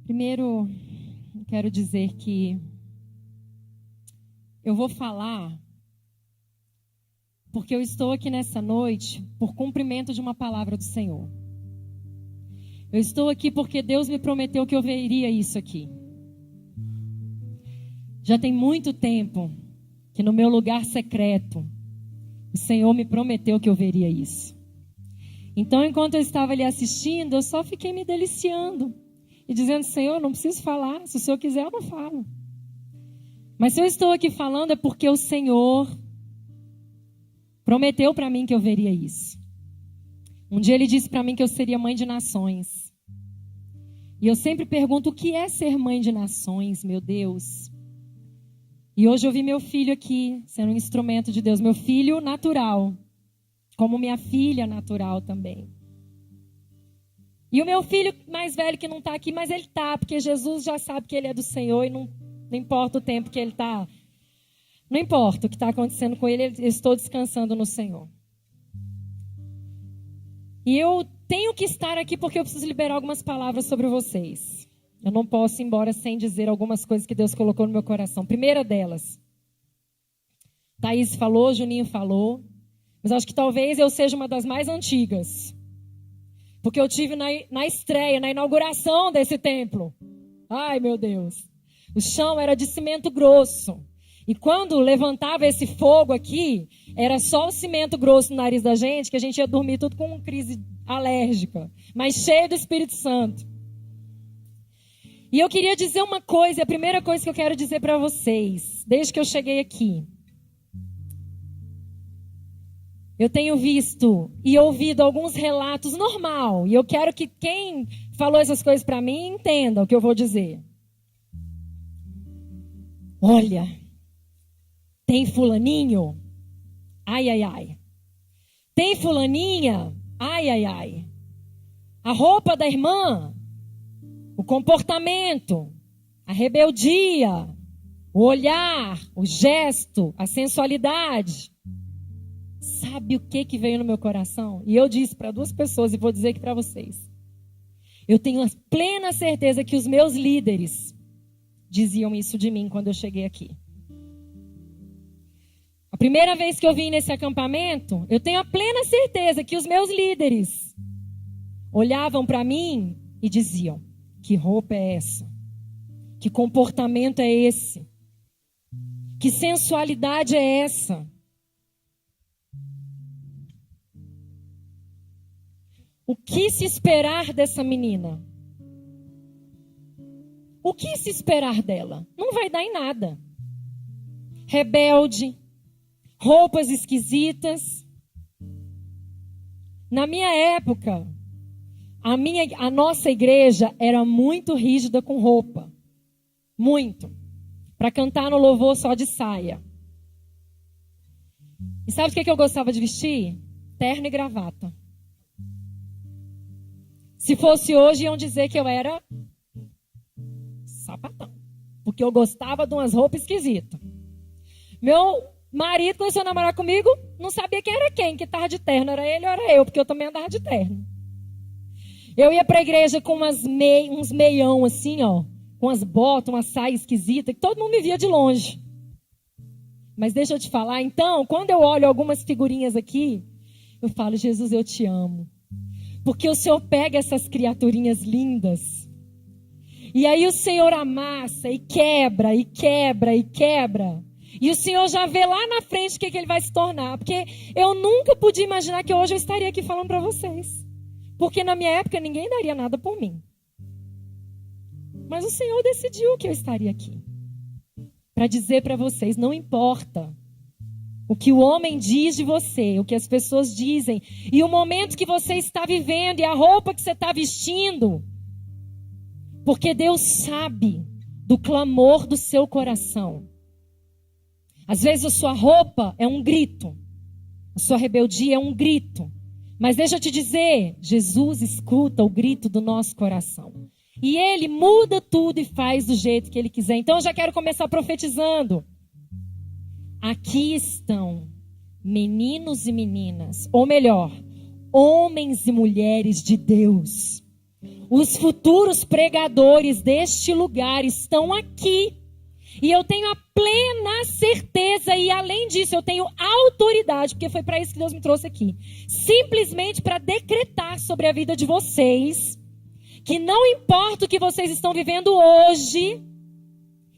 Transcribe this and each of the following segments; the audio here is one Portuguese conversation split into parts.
Primeiro, quero dizer que eu vou falar porque eu estou aqui nessa noite por cumprimento de uma palavra do Senhor. Eu estou aqui porque Deus me prometeu que eu veria isso aqui. Já tem muito tempo que no meu lugar secreto, o Senhor me prometeu que eu veria isso. Então, enquanto eu estava ali assistindo, eu só fiquei me deliciando e dizendo: Senhor, não preciso falar, se o Senhor quiser eu não falo. Mas se eu estou aqui falando é porque o Senhor prometeu para mim que eu veria isso. Um dia Ele disse para mim que eu seria mãe de nações. E eu sempre pergunto: o que é ser mãe de nações, meu Deus? E hoje eu vi meu filho aqui sendo um instrumento de Deus. Meu filho natural, como minha filha natural também. E o meu filho mais velho que não está aqui, mas ele está, porque Jesus já sabe que ele é do Senhor e não importa o tempo que ele está. Não importa o que está acontecendo com ele, eu estou descansando no Senhor. E eu tenho que estar aqui porque eu preciso liberar algumas palavras sobre vocês. Eu não posso ir embora sem dizer algumas coisas que Deus colocou no meu coração. Primeira delas, Thaís falou, Juninho falou, mas acho que talvez eu seja uma das mais antigas. Porque eu tive na estreia, na inauguração desse templo. Ai, meu Deus. O chão era de cimento grosso. E quando levantava esse fogo aqui, era só o cimento grosso no nariz da gente, que a gente ia dormir tudo com uma crise alérgica, mas cheio do Espírito Santo. E eu queria dizer uma coisa, a primeira coisa que eu quero dizer para vocês, desde que eu cheguei aqui. Eu tenho visto e ouvido alguns relatos normal, e eu quero que quem falou essas coisas para mim entenda o que eu vou dizer. Olha, tem fulaninho? Ai, ai, ai. Tem fulaninha? Ai, ai, ai. A roupa da irmã, o comportamento, a rebeldia, o olhar, o gesto, a sensualidade. Sabe o que veio no meu coração? E eu disse para 2 pessoas e vou dizer aqui para vocês. Eu tenho a plena certeza que os meus líderes diziam isso de mim quando eu cheguei aqui. A primeira vez que eu vim nesse acampamento, eu tenho a plena certeza que os meus líderes olhavam para mim e diziam: que roupa é essa? Que comportamento é esse? Que sensualidade é essa? O que se esperar dessa menina? O que se esperar dela? Não vai dar em nada. Rebelde, roupas esquisitas. Na minha época, a nossa igreja era muito rígida com roupa. Muito. Para cantar no louvor só de saia. E sabe o que eu gostava de vestir? Terno e gravata. Se fosse hoje, iam dizer que eu era sapatão. Porque eu gostava de umas roupas esquisitas. Meu marido começou a namorar comigo, não sabia quem era quem, que estava de terno. Era ele ou era eu, porque eu também andava de terno. Eu ia para a igreja com uns meião assim, ó. Com as botas, uma saia esquisita, que todo mundo me via de longe. Mas deixa eu te falar, então, quando eu olho algumas figurinhas aqui, eu falo: Jesus, eu te amo. Porque o Senhor pega essas criaturinhas lindas. E aí o Senhor amassa e quebra, e quebra, e quebra. E o Senhor já vê lá na frente o que ele vai se tornar. Porque eu nunca podia imaginar que hoje eu estaria aqui falando para vocês. Porque na minha época ninguém daria nada por mim. Mas o Senhor decidiu que eu estaria aqui. Para dizer para vocês, não importa o que o homem diz de você, o que as pessoas dizem, e o momento que você está vivendo, e a roupa que você está vestindo. Porque Deus sabe do clamor do seu coração. Às vezes a sua roupa é um grito. A sua rebeldia é um grito. Mas deixa eu te dizer, Jesus escuta o grito do nosso coração. E Ele muda tudo e faz do jeito que Ele quiser. Então eu já quero começar profetizando. Aqui estão meninos e meninas, ou melhor, homens e mulheres de Deus. Os futuros pregadores deste lugar estão aqui. E eu tenho a plena certeza, e além disso, eu tenho autoridade, porque foi para isso que Deus me trouxe aqui. Simplesmente para decretar sobre a vida de vocês, que não importa o que vocês estão vivendo hoje,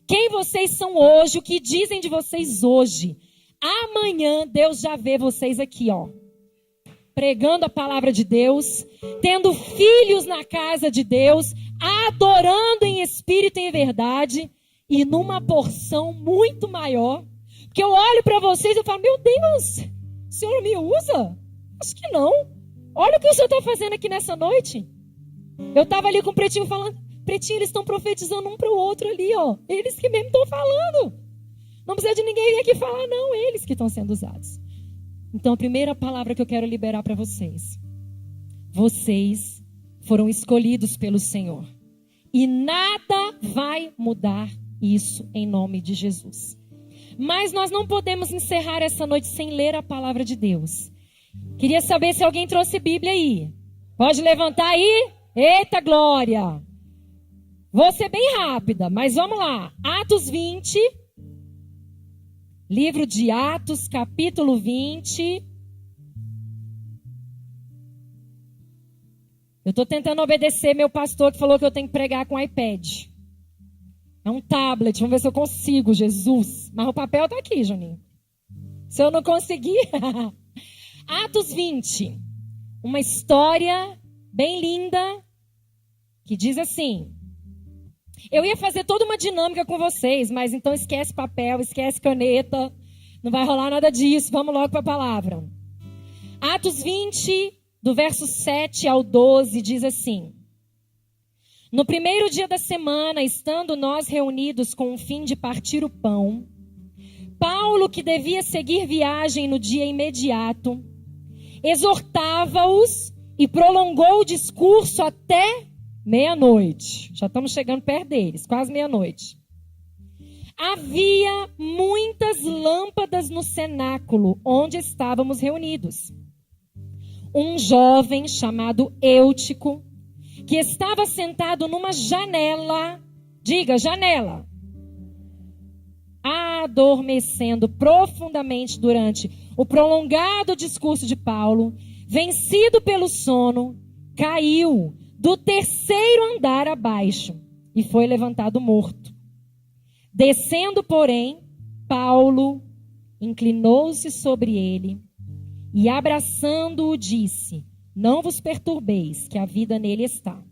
quem vocês são hoje, o que dizem de vocês hoje, amanhã Deus já vê vocês aqui, ó, pregando a palavra de Deus, tendo filhos na casa de Deus, adorando em espírito e em verdade, e numa porção muito maior. Porque eu olho para vocês e falo, meu Deus, o Senhor me usa? Acho que não. Olha o que o Senhor está fazendo aqui nessa noite. Eu estava ali com o Pretinho falando, Pretinho, eles estão profetizando um para o outro ali, ó. Eles que mesmo estão falando. Não precisa de ninguém vir aqui falar, não. Eles que estão sendo usados. Então, a primeira palavra que eu quero liberar para vocês. Vocês foram escolhidos pelo Senhor. E nada vai mudar isso em nome de Jesus. Mas nós não podemos encerrar essa noite sem ler a palavra de Deus. Queria saber se alguém trouxe Bíblia aí. Pode levantar aí? Eita glória! Vou ser bem rápida, mas vamos lá. Atos 20. Livro de Atos, capítulo 20. Eu estou tentando obedecer meu pastor que falou que eu tenho que pregar com iPad. É um tablet, vamos ver se eu consigo, Jesus. Mas o papel está aqui, Juninho. Se eu não conseguir... Atos 20. Uma história bem linda que diz assim... Eu ia fazer toda uma dinâmica com vocês, mas então esquece papel, esquece caneta. Não vai rolar nada disso. Vamos logo para a palavra. Atos 20, do verso 7 ao 12, diz assim. No primeiro dia da semana, estando nós reunidos com o fim de partir o pão, Paulo, que devia seguir viagem no dia imediato, exortava-os e prolongou o discurso até meia-noite. Já estamos chegando perto deles, quase meia-noite. Havia muitas lâmpadas no cenáculo onde estávamos reunidos. Um jovem chamado Eutico, que estava sentado numa janela, diga janela, adormecendo profundamente durante o prolongado discurso de Paulo, vencido pelo sono, caiu do terceiro andar abaixo e foi levantado morto. Descendo, porém, Paulo inclinou-se sobre ele e, abraçando-o, disse: não vos perturbeis, que a vida nele está.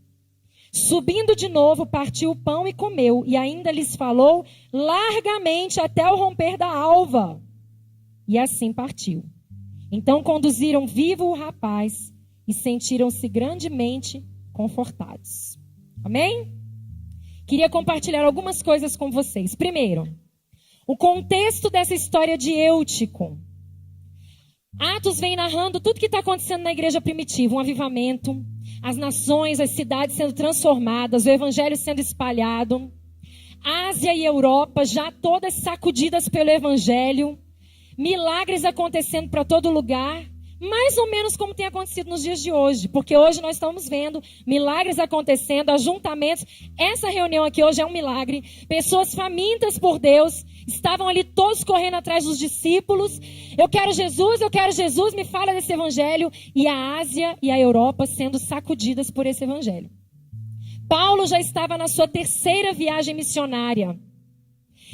Subindo de novo, partiu o pão e comeu, e ainda lhes falou largamente até o romper da alva. E assim partiu. Então conduziram vivo o rapaz e sentiram-se grandemente confortados. Amém? Queria compartilhar algumas coisas com vocês. Primeiro, o contexto dessa história de Eutico. Atos vem narrando tudo que está acontecendo na igreja primitiva. Um avivamento, as nações, as cidades sendo transformadas, o evangelho sendo espalhado. Ásia e Europa já todas sacudidas pelo evangelho. Milagres acontecendo para todo lugar. Mais ou menos como tem acontecido nos dias de hoje. Porque hoje nós estamos vendo milagres acontecendo, ajuntamentos. Essa reunião aqui hoje é um milagre. Pessoas famintas por Deus. Estavam ali todos correndo atrás dos discípulos. Eu quero Jesus, me fala desse evangelho. E a Ásia e a Europa sendo sacudidas por esse evangelho. Paulo já estava na sua terceira viagem missionária.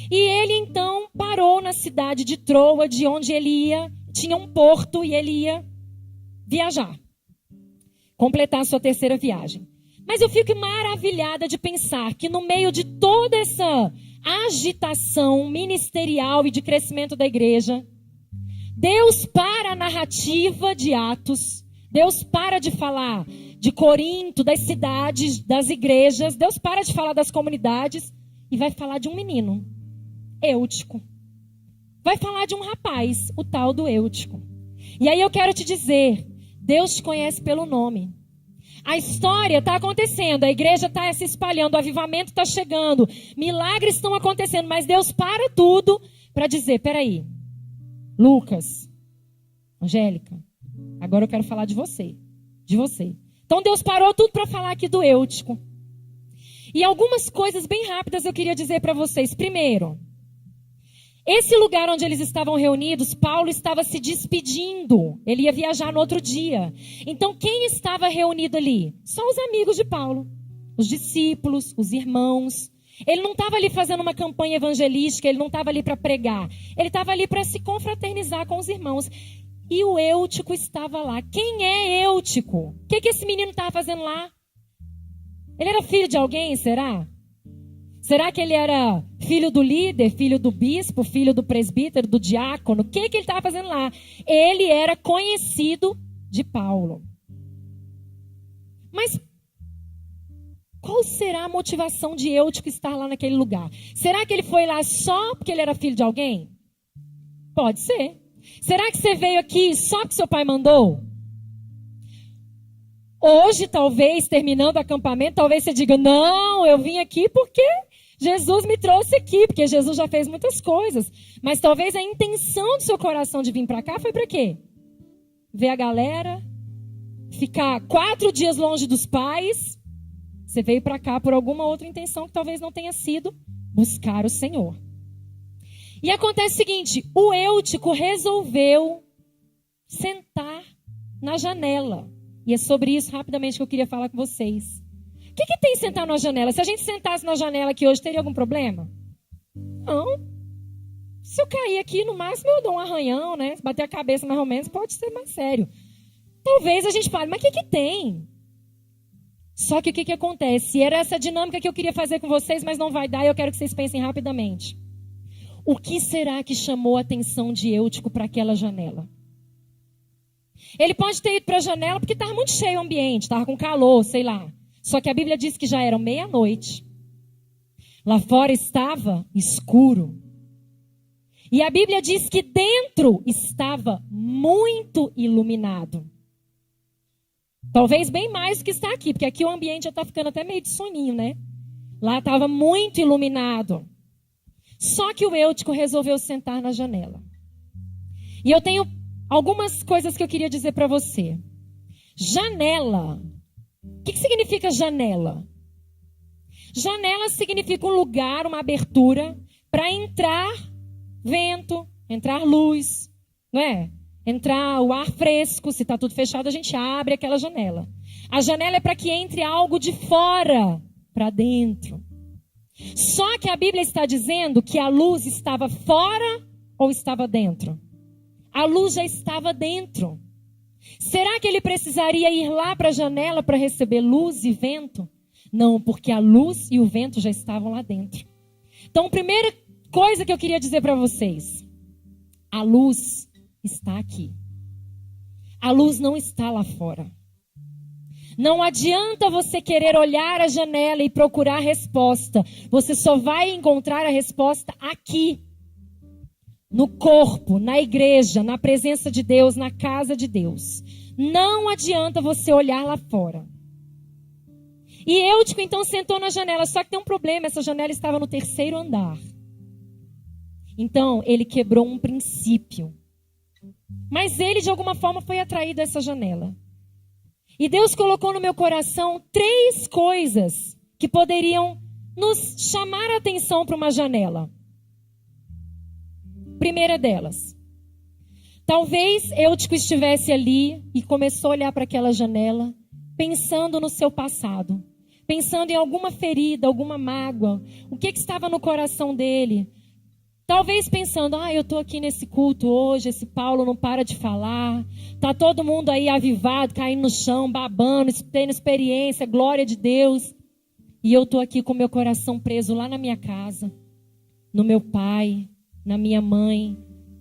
E ele então parou na cidade de Troa, de onde ele ia. Tinha um porto e ele ia viajar. Completar a sua terceira viagem. Mas eu fico maravilhada de pensar que no meio de toda essa agitação ministerial e de crescimento da igreja, Deus para a narrativa de Atos, Deus para de falar de Corinto, das cidades, das igrejas, Deus para de falar das comunidades e vai falar de um menino, Eutico. Vai falar de um rapaz, o tal do Eutico. E aí eu quero te dizer, Deus te conhece pelo nome. A história está acontecendo, a igreja está se espalhando, o avivamento está chegando, milagres estão acontecendo, mas Deus para tudo para dizer, peraí, Lucas, Angélica, agora eu quero falar de você. Então Deus parou tudo para falar aqui do Eutico. E algumas coisas bem rápidas eu queria dizer para vocês. Primeiro, esse lugar onde eles estavam reunidos, Paulo estava se despedindo. Ele ia viajar no outro dia. Então quem estava reunido ali? Só os amigos de Paulo, os discípulos, os irmãos. Ele não estava ali fazendo uma campanha evangelística, ele não estava ali para pregar. Ele estava ali para se confraternizar com os irmãos. E o Eutico estava lá. Quem é Eutico? O que esse menino estava fazendo lá? Ele era filho de alguém, será? Será que ele era filho do líder, filho do bispo, filho do presbítero, do diácono? O que ele estava fazendo lá? Ele era conhecido de Paulo. Mas qual será a motivação de Eutico estar lá naquele lugar? Será que ele foi lá só porque ele era filho de alguém? Pode ser. Será que você veio aqui só porque seu pai mandou? Hoje, talvez, terminando o acampamento, talvez você diga, não, eu vim aqui porque Jesus me trouxe aqui, porque Jesus já fez muitas coisas. Mas talvez a intenção do seu coração de vir para cá foi para quê? Ver a galera, ficar 4 dias longe dos pais. Você veio para cá por alguma outra intenção que talvez não tenha sido buscar o Senhor. E acontece o seguinte, o Eutico resolveu sentar na janela. E é sobre isso rapidamente que eu queria falar com vocês. O que tem sentar na janela? Se a gente sentasse na janela aqui hoje, teria algum problema? Não. Se eu cair aqui, no máximo eu dou um arranhão, né? Se bater a cabeça mais ou menos, pode ser mais sério. Talvez a gente fale, mas o que tem? Só que o que acontece? Era essa dinâmica que eu queria fazer com vocês, mas não vai dar e eu quero que vocês pensem rapidamente. O que será que chamou a atenção de Eutico para aquela janela? Ele pode ter ido para a janela porque estava muito cheio o ambiente, estava com calor, sei lá. Só que a Bíblia diz que já era meia-noite. Lá fora estava escuro. E a Bíblia diz que dentro estava muito iluminado. Talvez bem mais do que está aqui, porque aqui o ambiente já está ficando até meio de soninho, né? Lá estava muito iluminado. Só que o Eutico resolveu sentar na janela. E eu tenho algumas coisas que eu queria dizer para você. Janela. O que significa janela? Janela significa um lugar, uma abertura para entrar vento, entrar luz, não é? Entrar o ar fresco. Se está tudo fechado, a gente abre aquela janela. A janela é para que entre algo de fora para dentro. Só que a Bíblia está dizendo que a luz estava fora ou estava dentro? A luz já estava dentro. Será que ele precisaria ir lá para a janela para receber luz e vento? Não, porque a luz e o vento já estavam lá dentro. Então, a primeira coisa que eu queria dizer para vocês. A luz está aqui. A luz não está lá fora. Não adianta você querer olhar a janela e procurar a resposta. Você só vai encontrar a resposta aqui. No corpo, na igreja, na presença de Deus, na casa de Deus. Não adianta você olhar lá fora. E Eutico então sentou na janela, só que tem um problema, essa janela estava no 3º andar. Então ele quebrou um princípio. Mas ele de alguma forma foi atraído a essa janela. E Deus colocou no meu coração 3 coisas que poderiam nos chamar a atenção para uma janela. Primeira delas, talvez Eutico estivesse ali e começou a olhar para aquela janela, pensando no seu passado, pensando em alguma ferida, alguma mágoa, o que estava no coração dele. Talvez pensando, eu estou aqui nesse culto hoje, esse Paulo não para de falar, está todo mundo aí avivado, caindo no chão, babando, tendo experiência, glória de Deus. E eu estou aqui com meu coração preso lá na minha casa, no meu pai, na minha mãe,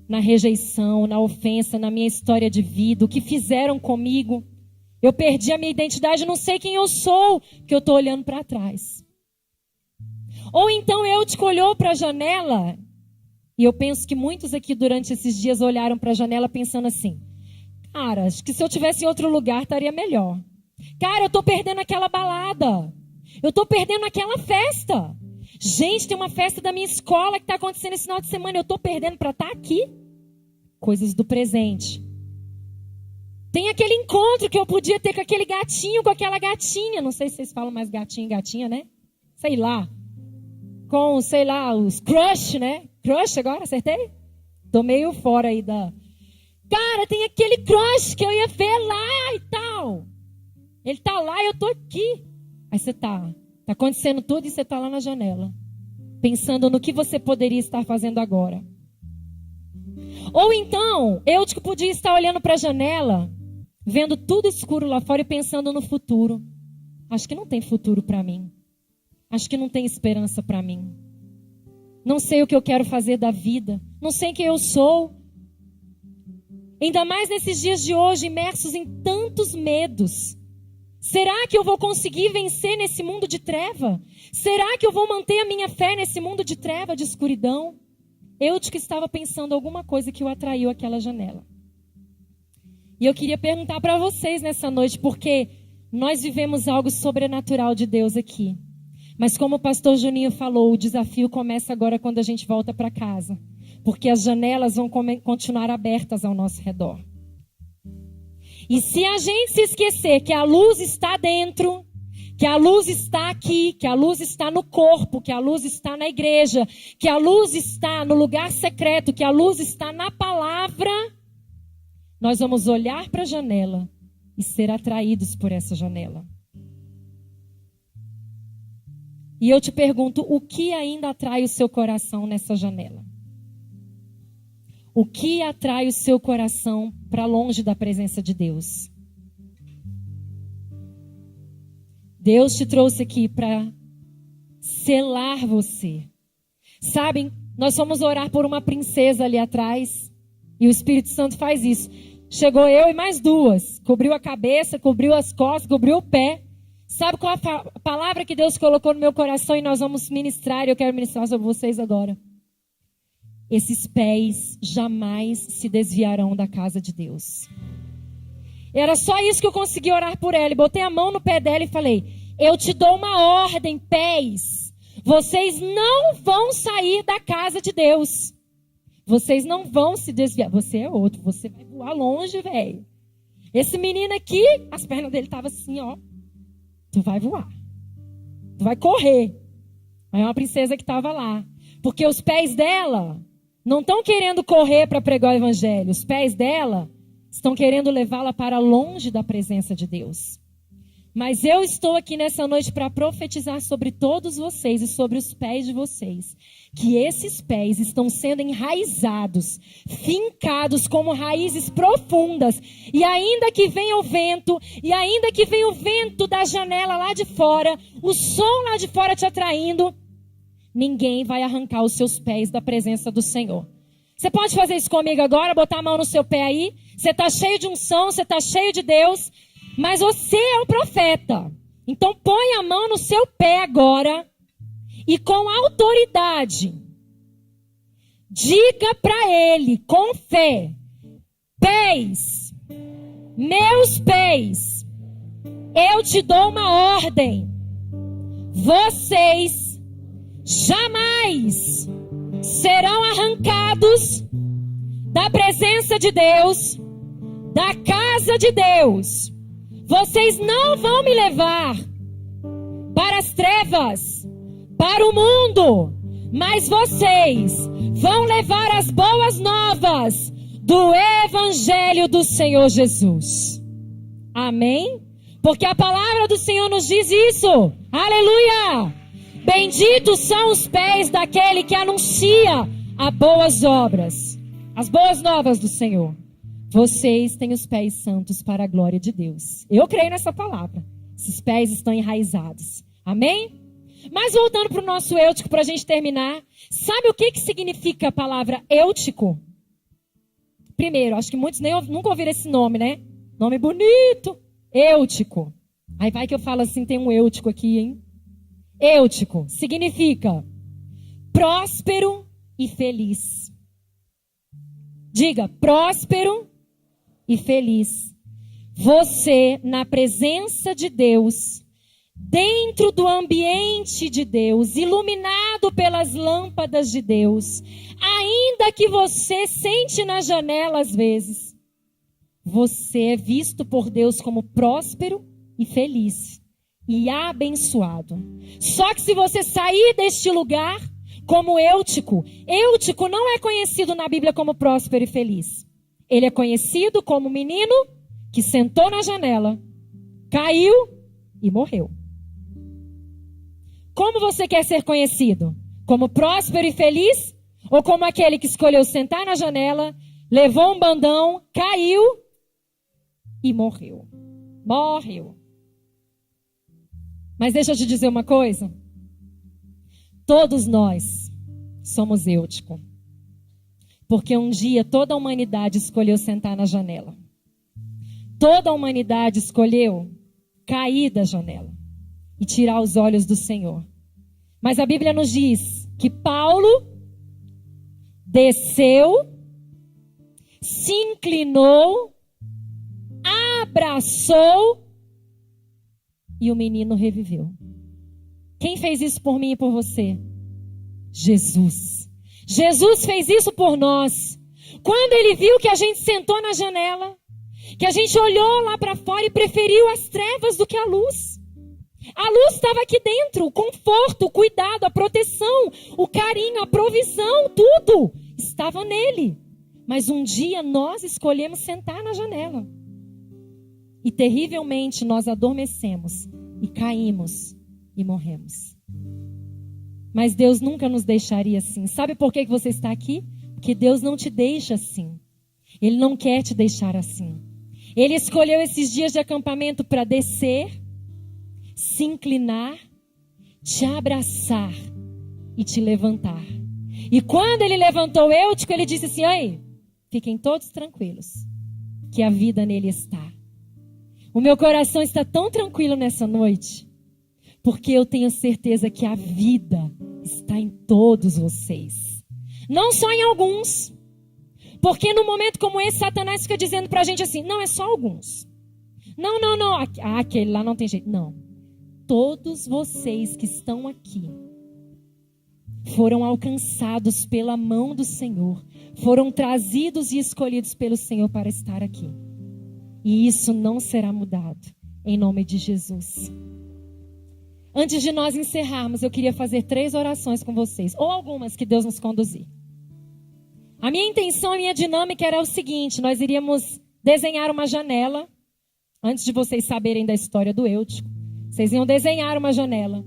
na rejeição, na ofensa, na minha história de vida, o que fizeram comigo. Eu perdi a minha identidade, não sei quem eu sou, porque eu estou olhando para trás. Ou então Eutico olhou para a janela, e eu penso que muitos aqui durante esses dias olharam para a janela pensando assim, cara, acho que se eu tivesse em outro lugar estaria melhor. Cara, eu estou perdendo aquela balada, eu estou perdendo aquela festa. Gente, tem uma festa da minha escola que está acontecendo esse final de semana. Eu estou perdendo para estar aqui. Coisas do presente. Tem aquele encontro que eu podia ter com aquele gatinho, com aquela gatinha. Não sei se vocês falam mais gatinho e gatinha, né? Sei lá. Com, sei lá, os crush, né? Crush agora, acertei? Tô meio fora aí da... Cara, tem aquele crush que eu ia ver lá e tal. Ele tá lá e eu tô aqui. Aí você tá acontecendo tudo e você tá lá na janela, pensando no que você poderia estar fazendo agora. Ou então, eu que podia estar olhando para a janela, vendo tudo escuro lá fora e pensando no futuro. Acho que não tem futuro para mim. Acho que não tem esperança para mim. Não sei o que eu quero fazer da vida. Não sei quem eu sou. Ainda mais nesses dias de hoje, imersos em tantos medos. Será que eu vou conseguir vencer nesse mundo de treva? Será que eu vou manter a minha fé nesse mundo de treva, de escuridão? Eu que estava pensando alguma coisa que o atraiu àquela janela. E eu queria perguntar para vocês nessa noite, porque nós vivemos algo sobrenatural de Deus aqui. Mas como o pastor Juninho falou, o desafio começa agora quando a gente volta para casa. Porque as janelas vão continuar abertas ao nosso redor. E se a gente se esquecer que a luz está dentro, que a luz está aqui, que a luz está no corpo, que a luz está na igreja, que a luz está no lugar secreto, que a luz está na palavra, nós vamos olhar para a janela e ser atraídos por essa janela. E eu te pergunto, o que ainda atrai o seu coração nessa janela? O que atrai o seu coração para longe da presença de Deus? Deus te trouxe aqui para selar você. Sabem, nós fomos orar por uma princesa ali atrás e o Espírito Santo faz isso. Chegou eu e mais duas. Cobriu a cabeça, cobriu as costas, cobriu o pé. Sabe qual a palavra que Deus colocou no meu coração e nós vamos ministrar? E eu quero ministrar sobre vocês agora. Esses pés jamais se desviarão da casa de Deus. Era só isso que eu consegui orar por ela. E botei a mão no pé dela e falei, eu te dou uma ordem, pés. Vocês não vão sair da casa de Deus. Vocês não vão se desviar. Você é outro, você vai voar longe, velho. Esse menino aqui, as pernas dele estavam assim, ó. Tu vai voar. Tu vai correr. Aí uma princesa que estava lá. Porque os pés dela não estão querendo correr para pregar o evangelho. Os pés dela estão querendo levá-la para longe da presença de Deus. Mas eu estou aqui nessa noite para profetizar sobre todos vocês e sobre os pés de vocês. Que esses pés estão sendo enraizados, fincados como raízes profundas. E ainda que venha o vento, da janela lá de fora, o som lá de fora te atraindo, ninguém vai arrancar os seus pés da presença do Senhor. Você pode fazer isso comigo agora, botar a mão no seu pé aí. Você está cheio de unção, você está cheio de Deus. Mas você é o profeta. Então põe a mão no seu pé agora. E com autoridade, diga para ele, com fé. Pés, meus pés, eu te dou uma ordem. Vocês jamais serão arrancados da presença de Deus, da casa de Deus. Vocês não vão me levar para as trevas, para o mundo, mas vocês vão levar as boas novas do Evangelho do Senhor Jesus. Amém? Porque a palavra do Senhor nos diz isso. Aleluia! Benditos são os pés daquele que anuncia as boas obras, as boas novas do Senhor. Vocês têm os pés santos para a glória de Deus. Eu creio nessa palavra. Esses pés estão enraizados. Amém? Mas voltando para o nosso eutico, para a gente terminar. Sabe o que significa a palavra eutico? Primeiro, acho que muitos nunca ouviram esse nome, né? Nome bonito. Eutico. Aí vai que eu falo assim, tem um eutico aqui, hein? Eutico significa próspero e feliz. Diga, próspero e feliz. Você, na presença de Deus, dentro do ambiente de Deus, iluminado pelas lâmpadas de Deus, ainda que você sente na janela às vezes, você é visto por Deus como próspero e feliz e abençoado. Só que se você sair deste lugar como Eutico, Eutico não é conhecido na Bíblia como próspero e feliz. Ele é conhecido como menino que sentou na janela, caiu e morreu. Como você quer ser conhecido? Como próspero e feliz? Ou como aquele que escolheu sentar na janela, levou um bandão, caiu e morreu? Morreu. Mas deixa eu te dizer uma coisa. Todos nós somos Eutico. Porque um dia toda a humanidade escolheu sentar na janela. Toda a humanidade escolheu cair da janela e tirar os olhos do Senhor. Mas a Bíblia nos diz que Paulo desceu, se inclinou, abraçou e o menino reviveu. Quem fez isso por mim e por você? Jesus. Jesus fez isso por nós. Quando ele viu que a gente sentou na janela, que a gente olhou lá para fora e preferiu as trevas do que a luz. A luz estava aqui dentro, o conforto, o cuidado, a proteção, o carinho, a provisão, tudo estava nele. Mas um dia nós escolhemos sentar na janela. E terrivelmente nós adormecemos e caímos e morremos. Mas Deus nunca nos deixaria assim. Sabe por que você está aqui? Porque Deus não te deixa assim. Ele não quer te deixar assim. Ele escolheu esses dias de acampamento para descer, se inclinar, te abraçar e te levantar. E quando ele levantou Eutico, ele disse assim: aí, fiquem todos tranquilos, que a vida nele está. O meu coração está tão tranquilo nessa noite, porque eu tenho certeza que a vida está em todos vocês. Não só em alguns. Porque num momento como esse, Satanás fica dizendo pra gente assim: não, é só alguns. Não. Aquele lá não tem jeito. Não. Todos vocês que estão aqui foram alcançados pela mão do Senhor. Foram trazidos e escolhidos pelo Senhor para estar aqui. E isso não será mudado. Em nome de Jesus. Antes de nós encerrarmos, eu queria fazer 3 orações com vocês. Ou algumas que Deus nos conduzir. A minha intenção, a minha dinâmica era o seguinte: nós iríamos desenhar uma janela. Antes de vocês saberem da história do Eutico, vocês iam desenhar uma janela.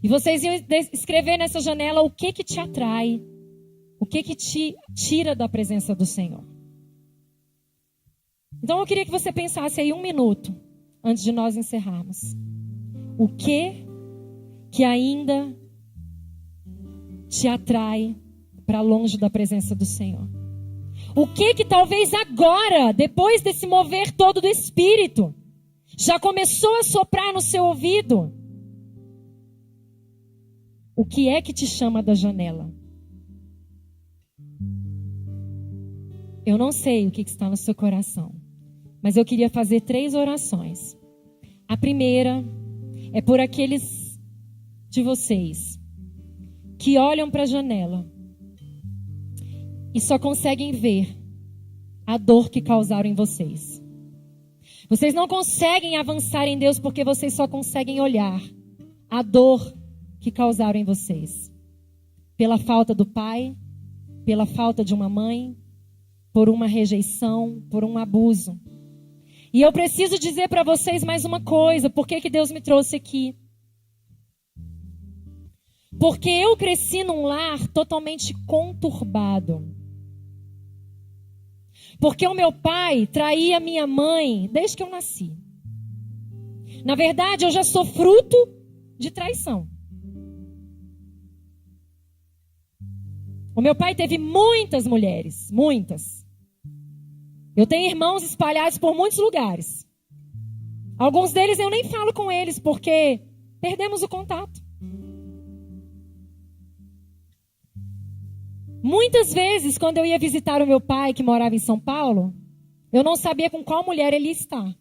E vocês iam escrever nessa janela o que te atrai, o que te tira da presença do Senhor. Então eu queria que você pensasse aí 1 minuto, antes de nós encerrarmos. O que ainda te atrai para longe da presença do Senhor? O que talvez agora, depois desse mover todo do Espírito, já começou a soprar no seu ouvido? O que é que te chama da janela? Eu não sei o que está no seu coração, mas eu queria fazer 3 orações. A primeira é por aqueles de vocês que olham para a janela e só conseguem ver a dor que causaram em vocês. Vocês não conseguem avançar em Deus porque vocês só conseguem olhar a dor que causaram em vocês. Pela falta do pai, pela falta de uma mãe, por uma rejeição, por um abuso. E eu preciso dizer para vocês mais uma coisa. Por que Deus me trouxe aqui? Porque eu cresci num lar totalmente conturbado. Porque o meu pai traía minha mãe desde que eu nasci. Na verdade, eu já sou fruto de traição. O meu pai teve muitas mulheres, muitas. Eu tenho irmãos espalhados por muitos lugares. Alguns deles eu nem falo com eles porque perdemos o contato. Muitas vezes, quando eu ia visitar o meu pai, que morava em São Paulo, eu não sabia com qual mulher ele ia estar.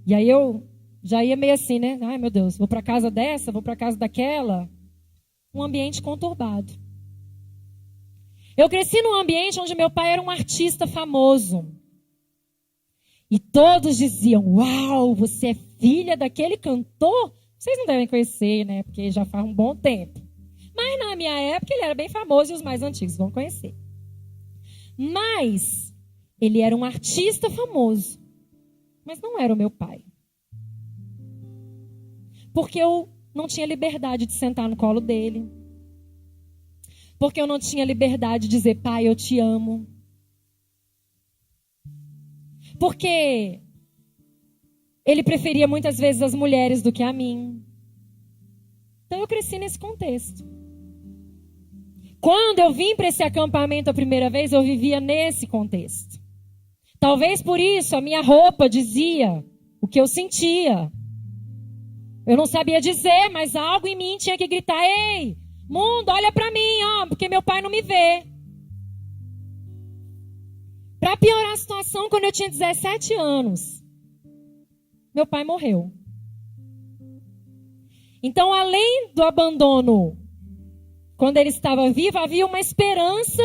E aí eu já ia meio assim, né? Ai, meu Deus, vou para casa dessa, vou para casa daquela. Um ambiente conturbado. Eu cresci num ambiente onde meu pai era um artista famoso. E todos diziam, uau, você é filha daquele cantor? Vocês não devem conhecer, né? Porque já faz um bom tempo. Mas na minha época ele era bem famoso e os mais antigos vão conhecer. Mas ele era um artista famoso. Mas não era o meu pai. Porque eu não tinha liberdade de sentar no colo dele. Porque eu não tinha liberdade de dizer, pai, eu te amo. Porque ele preferia muitas vezes as mulheres do que a mim. Então eu cresci nesse contexto. Quando eu vim para esse acampamento a primeira vez, eu vivia nesse contexto. Talvez por isso a minha roupa dizia o que eu sentia. Eu não sabia dizer, mas algo em mim tinha que gritar, ei, mundo, olha para mim, ó, porque meu pai não me vê. Para piorar a situação, quando eu tinha 17 anos, meu pai morreu. Então, além do abandono, quando ele estava vivo, havia uma esperança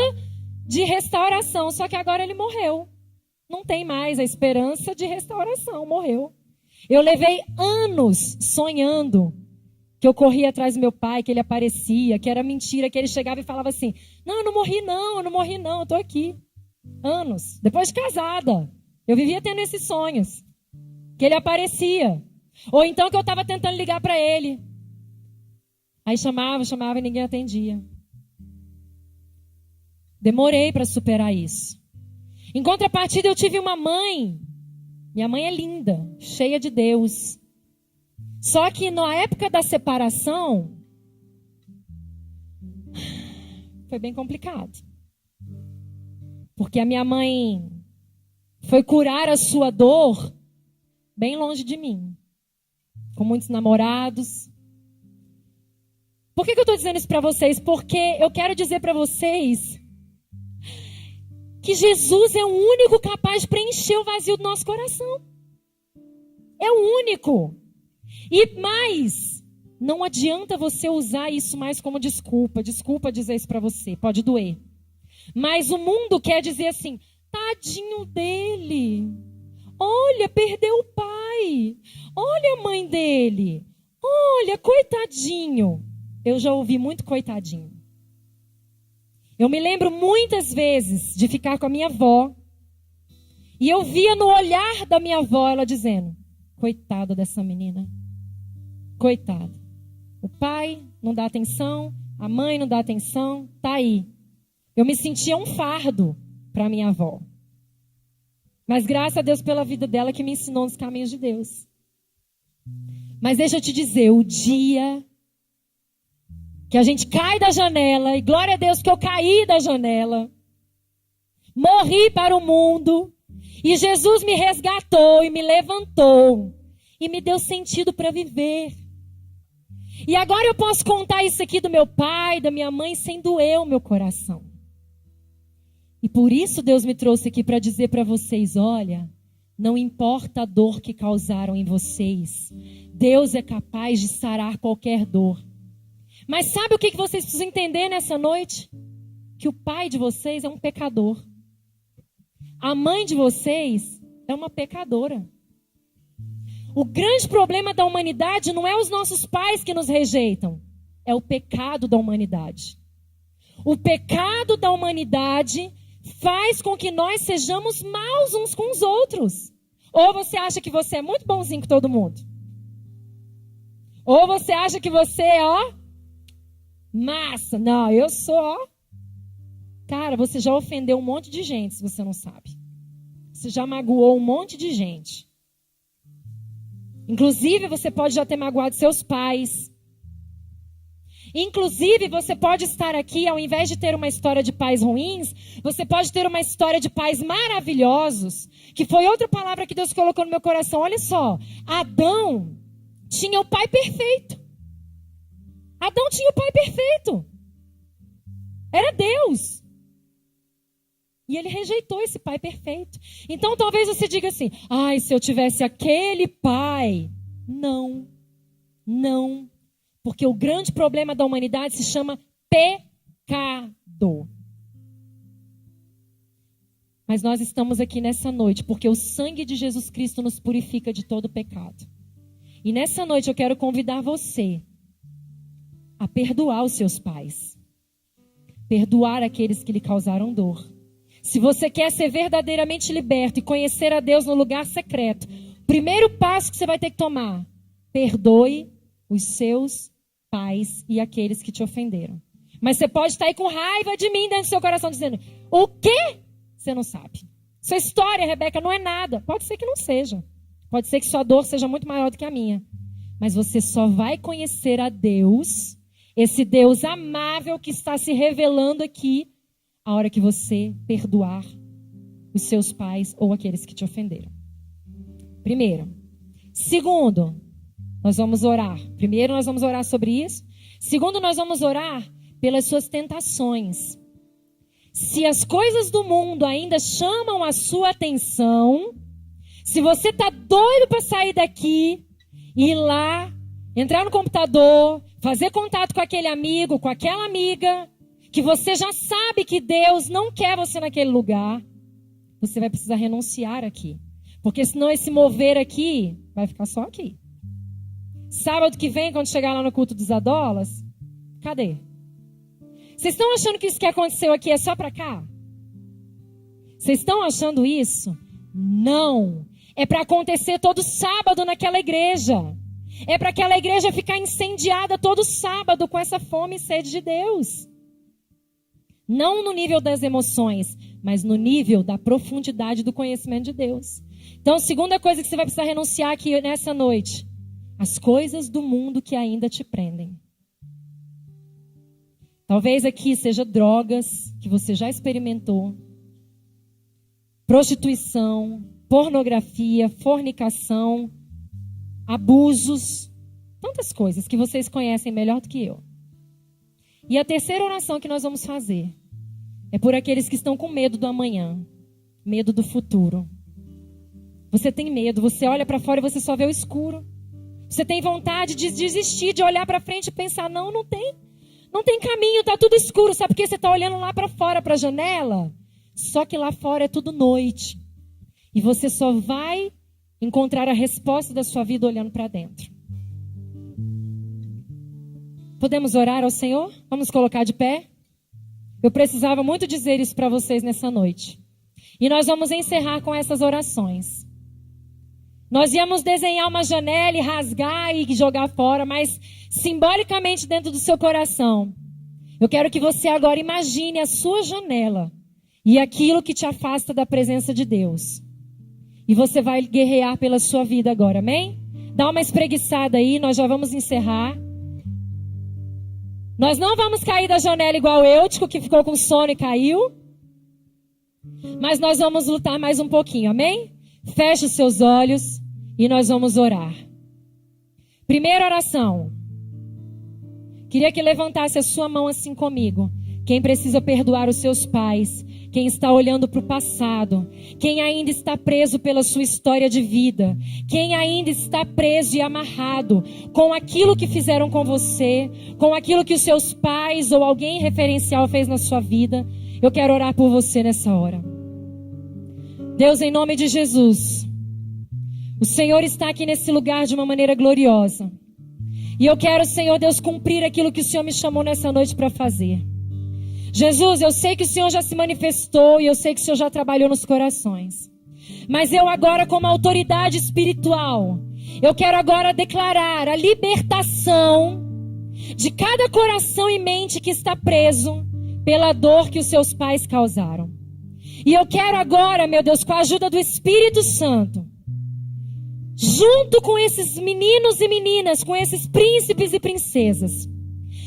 de restauração. Só que agora ele morreu. Não tem mais a esperança de restauração, morreu. Eu levei anos sonhando que eu corria atrás do meu pai, que ele aparecia, que era mentira, que ele chegava e falava assim, não, eu não morri não, eu tô aqui. Anos, depois de casada, eu vivia tendo esses sonhos, que ele aparecia, ou então que eu estava tentando ligar para ele, aí chamava e ninguém atendia. Demorei para superar isso. Em contrapartida, eu tive uma mãe, minha mãe é linda, cheia de Deus, só que na época da separação, foi bem complicado. Porque a minha mãe foi curar a sua dor bem longe de mim. Com muitos namorados. Por que eu estou dizendo isso para vocês? Porque eu quero dizer para vocês que Jesus é o único capaz de preencher o vazio do nosso coração. É o único. E mais, não adianta você usar isso mais como desculpa. Desculpa dizer isso para você, pode doer. Mas o mundo quer dizer assim, tadinho dele. Olha, perdeu o pai. Olha a mãe dele. Olha, coitadinho. Eu já ouvi muito coitadinho. Eu me lembro muitas vezes de ficar com a minha avó. E eu via no olhar da minha avó ela dizendo, coitada dessa menina. Coitada. O pai não dá atenção, a mãe não dá atenção, tá aí. Eu me sentia um fardo para minha avó. Mas graças a Deus pela vida dela que me ensinou nos caminhos de Deus. Mas deixa eu te dizer, o dia que a gente cai da janela, e glória a Deus que eu caí da janela, morri para o mundo, e Jesus me resgatou e me levantou, e me deu sentido para viver. E agora eu posso contar isso aqui do meu pai, da minha mãe, sem doer o meu coração. E por isso Deus me trouxe aqui para dizer para vocês, olha, não importa a dor que causaram em vocês, Deus é capaz de sarar qualquer dor. Mas sabe o que vocês precisam entender nessa noite? Que o pai de vocês é um pecador. A mãe de vocês é uma pecadora. O grande problema da humanidade não é os nossos pais que nos rejeitam, é o pecado da humanidade. O pecado da humanidade faz com que nós sejamos maus uns com os outros. Ou você acha que você é muito bonzinho com todo mundo? Ou você acha que você é, ó, massa? Não, eu sou, ó. Cara, você já ofendeu um monte de gente, se você não sabe. Você já magoou um monte de gente. Inclusive, você pode já ter magoado seus pais. Inclusive, você pode estar aqui, ao invés de ter uma história de pais ruins, você pode ter uma história de pais maravilhosos, que foi outra palavra que Deus colocou no meu coração. Olha só, Adão tinha o pai perfeito. Adão tinha o pai perfeito. Era Deus. E ele rejeitou esse pai perfeito. Então, talvez você diga assim, ai, se eu tivesse aquele pai. Não, não. Porque o grande problema da humanidade se chama pecado. Mas nós estamos aqui nessa noite porque o sangue de Jesus Cristo nos purifica de todo pecado. E nessa noite eu quero convidar você a perdoar os seus pais. Perdoar aqueles que lhe causaram dor. Se você quer ser verdadeiramente liberto e conhecer a Deus no lugar secreto, o primeiro passo que você vai ter que tomar: perdoe os seus pais e aqueles que te ofenderam. Mas você pode estar aí com raiva de mim dentro do seu coração, dizendo: o quê? Você não sabe. Sua história, Rebeca, não é nada. Pode ser que não seja. Pode ser que sua dor seja muito maior do que a minha. Mas você só vai conhecer a Deus, esse Deus amável que está se revelando aqui, a hora que você perdoar os seus pais ou aqueles que te ofenderam. Primeiro. Segundo, nós vamos orar. Primeiro, nós vamos orar sobre isso. Segundo, nós vamos orar pelas suas tentações. Se as coisas do mundo ainda chamam a sua atenção, se você está doido para sair daqui, ir lá, entrar no computador, fazer contato com aquele amigo, com aquela amiga, que você já sabe que Deus não quer você naquele lugar, você vai precisar renunciar aqui. Porque senão esse mover aqui vai ficar só aqui. Sábado que vem, quando chegar lá no culto dos Adolas, cadê? Vocês estão achando que isso que aconteceu aqui é só para cá? Vocês estão achando isso? Não. É para acontecer todo sábado naquela igreja. É para aquela igreja ficar incendiada todo sábado com essa fome e sede de Deus. Não no nível das emoções, mas no nível da profundidade do conhecimento de Deus. Então, segunda coisa que você vai precisar renunciar aqui nessa noite: as coisas do mundo que ainda te prendem. Talvez aqui seja drogas que você já experimentou, prostituição, pornografia, fornicação, abusos, tantas coisas que vocês conhecem melhor do que eu. E a terceira oração que nós vamos fazer é por aqueles que estão com medo do amanhã, medo do futuro. Você tem medo, você olha para fora e você só vê o escuro. Você tem vontade de desistir, de olhar para frente e pensar: não tem. Não tem caminho, está tudo escuro. Sabe por que você está olhando lá para fora, para a janela? Só que lá fora é tudo noite. E você só vai encontrar a resposta da sua vida olhando para dentro. Podemos orar ao Senhor? Vamos colocar de pé? Eu precisava muito dizer isso para vocês nessa noite. E nós vamos encerrar com essas orações. Nós íamos desenhar uma janela e rasgar e jogar fora, mas simbolicamente dentro do seu coração, eu quero que você agora imagine a sua janela e aquilo que te afasta da presença de Deus. E você vai guerrear pela sua vida agora, amém? Dá uma espreguiçada aí, nós já vamos encerrar. Nós não vamos cair da janela igual o Eutico, que ficou com sono e caiu. Mas nós vamos lutar mais um pouquinho, amém? Feche os seus olhos e nós vamos orar. Primeira oração. Queria que levantasse a sua mão assim comigo. Quem precisa perdoar os seus pais, quem está olhando para o passado, quem ainda está preso pela sua história de vida, quem ainda está preso e amarrado com aquilo que fizeram com você, com aquilo que os seus pais ou alguém referencial fez na sua vida, eu quero orar por você nessa hora. Deus, em nome de Jesus, o Senhor está aqui nesse lugar de uma maneira gloriosa. E eu quero, Senhor Deus, cumprir aquilo que o Senhor me chamou nessa noite para fazer. Jesus, eu sei que o Senhor já se manifestou e eu sei que o Senhor já trabalhou nos corações. Mas eu agora, como autoridade espiritual, eu quero agora declarar a libertação de cada coração e mente que está preso pela dor que os seus pais causaram. E eu quero agora, meu Deus, com a ajuda do Espírito Santo, junto com esses meninos e meninas, com esses príncipes e princesas,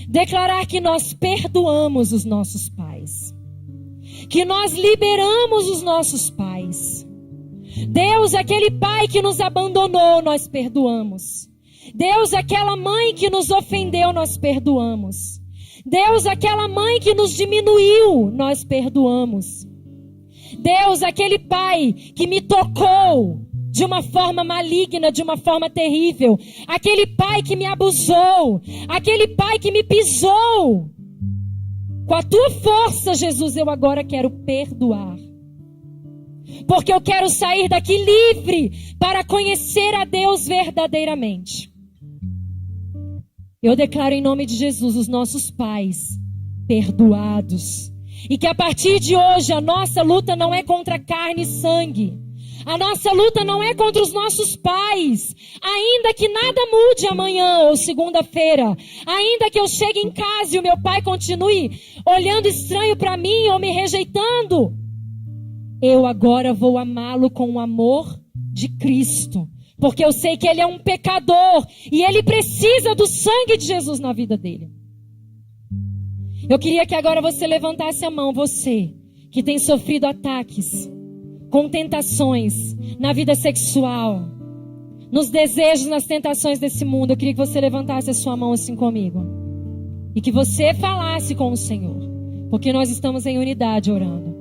declarar que nós perdoamos os nossos pais, que nós liberamos os nossos pais. Deus, aquele pai que nos abandonou, nós perdoamos. Deus, aquela mãe que nos ofendeu, nós perdoamos. Deus, aquela mãe que nos diminuiu, nós perdoamos. Deus, aquele pai que me tocou de uma forma maligna, de uma forma terrível, aquele pai que me abusou, aquele pai que me pisou, com a tua força, Jesus, eu agora quero perdoar. porque eu quero sair daqui livre para conhecer a Deus verdadeiramente. Eu declaro em nome de Jesus os nossos pais perdoados. E que a partir de hoje a nossa luta não é contra carne e sangue. A nossa luta não é contra os nossos pais. Ainda que nada mude amanhã ou segunda-feira. Ainda que eu chegue em casa e o meu pai continue olhando estranho para mim ou me rejeitando. Eu agora vou amá-lo com o amor de Cristo. Porque eu sei que ele é um pecador. E ele precisa do sangue de Jesus na vida dele. Eu queria que agora você levantasse a mão. Você que tem sofrido ataques, com tentações na vida sexual, nos desejos, nas tentações desse mundo. Eu queria que você levantasse a sua mão assim comigo. E que você falasse com o Senhor. Porque nós estamos em unidade orando.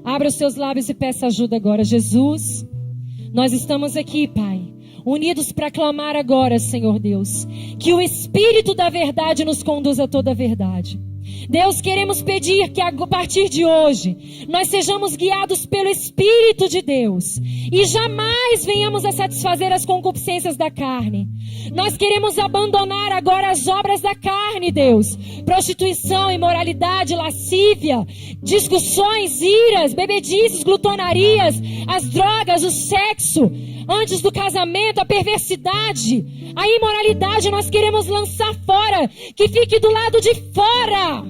Abra os seus lábios e peça ajuda agora. Jesus, nós estamos aqui, Pai, unidos para clamar agora, Senhor Deus, que o Espírito da verdade nos conduza a toda a verdade. Deus, queremos pedir que a partir de hoje nós sejamos guiados pelo Espírito de Deus e jamais venhamos a satisfazer as concupiscências da carne. Nós queremos abandonar agora as obras da carne, Deus. Prostituição, imoralidade, lascívia, discussões, iras, bebedices, glutonarias, as drogas, o sexo, antes do casamento, a perversidade, a imoralidade. Nós queremos lançar fora, que fique do lado de fora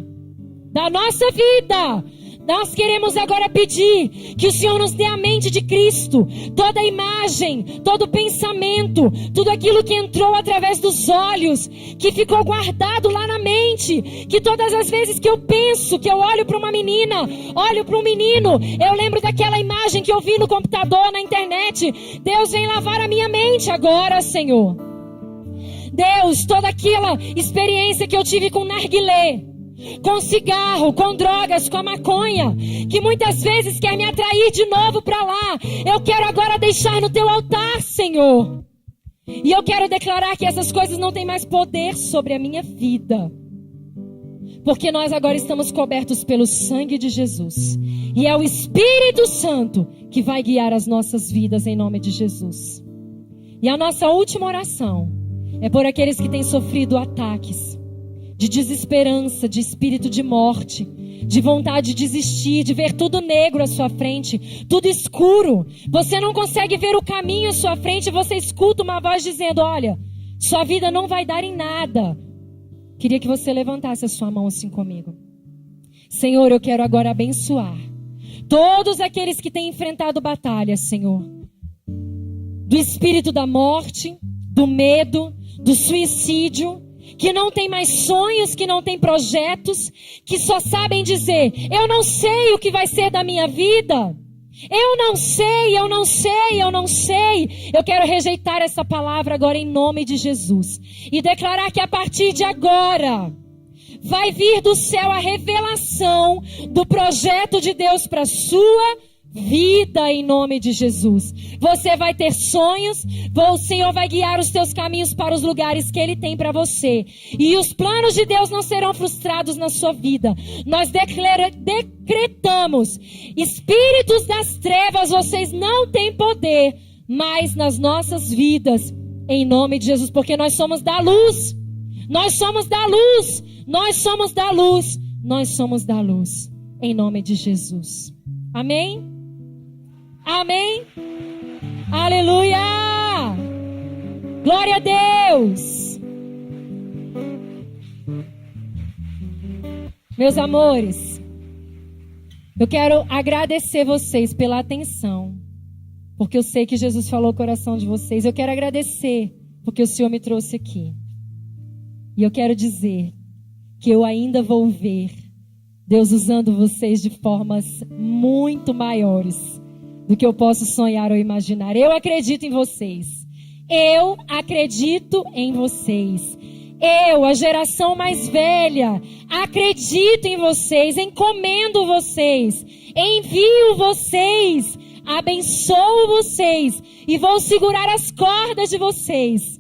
da nossa vida. Nós queremos agora pedir que o Senhor nos dê a mente de Cristo, toda a imagem, todo o pensamento, tudo aquilo que entrou através dos olhos, que ficou guardado lá na mente, que todas as vezes que eu penso, que eu olho para uma menina, olho para um menino, eu lembro daquela imagem que eu vi no computador, na internet. Deus, vem lavar a minha mente agora, Senhor. Deus, toda aquela experiência que eu tive com narguilé, com cigarro, com drogas, com a maconha, que muitas vezes quer me atrair de novo para lá, eu quero agora deixar no teu altar, Senhor. E eu quero declarar que essas coisas não têm mais poder sobre a minha vida, porque nós agora estamos cobertos pelo sangue de Jesus, e é o Espírito Santo que vai guiar as nossas vidas em nome de Jesus. E a nossa última oração é por aqueles que têm sofrido ataques de desesperança, de espírito de morte, de vontade de desistir, de ver tudo negro à sua frente, tudo escuro. Você não consegue ver o caminho à sua frente, você escuta uma voz dizendo: olha, sua vida não vai dar em nada. Queria que você levantasse a sua mão assim comigo. Senhor, eu quero agora abençoar todos aqueles que têm enfrentado batalhas, Senhor, do espírito da morte, do medo, do suicídio, que não tem mais sonhos, que não tem projetos, que só sabem dizer: eu não sei o que vai ser da minha vida. Eu não sei, eu não sei, eu não sei. Eu quero rejeitar essa palavra agora em nome de Jesus. E declarar que a partir de agora vai vir do céu a revelação do projeto de Deus para a sua vida em nome de Jesus. Você vai ter sonhos, o Senhor vai guiar os teus caminhos para os lugares que Ele tem para você. E os planos de Deus não serão frustrados na sua vida. Nós decretamos: espíritos das trevas, vocês não têm poder mais nas nossas vidas, em nome de Jesus, porque nós somos da luz. Nós somos da luz. Nós somos da luz. Nós somos da luz, em nome de Jesus. Amém? Amém? Aleluia! Glória a Deus! Meus amores, eu quero agradecer vocês pela atenção, porque eu sei que Jesus falou o coração de vocês. Eu quero agradecer porque o Senhor me trouxe aqui. E eu quero dizer que eu ainda vou ver Deus usando vocês de formas muito maiores do que eu posso sonhar ou imaginar. Eu acredito em vocês. Eu acredito em vocês. Eu, a geração mais velha, acredito em vocês, encomendo vocês, envio vocês, abençoo vocês e vou segurar as cordas de vocês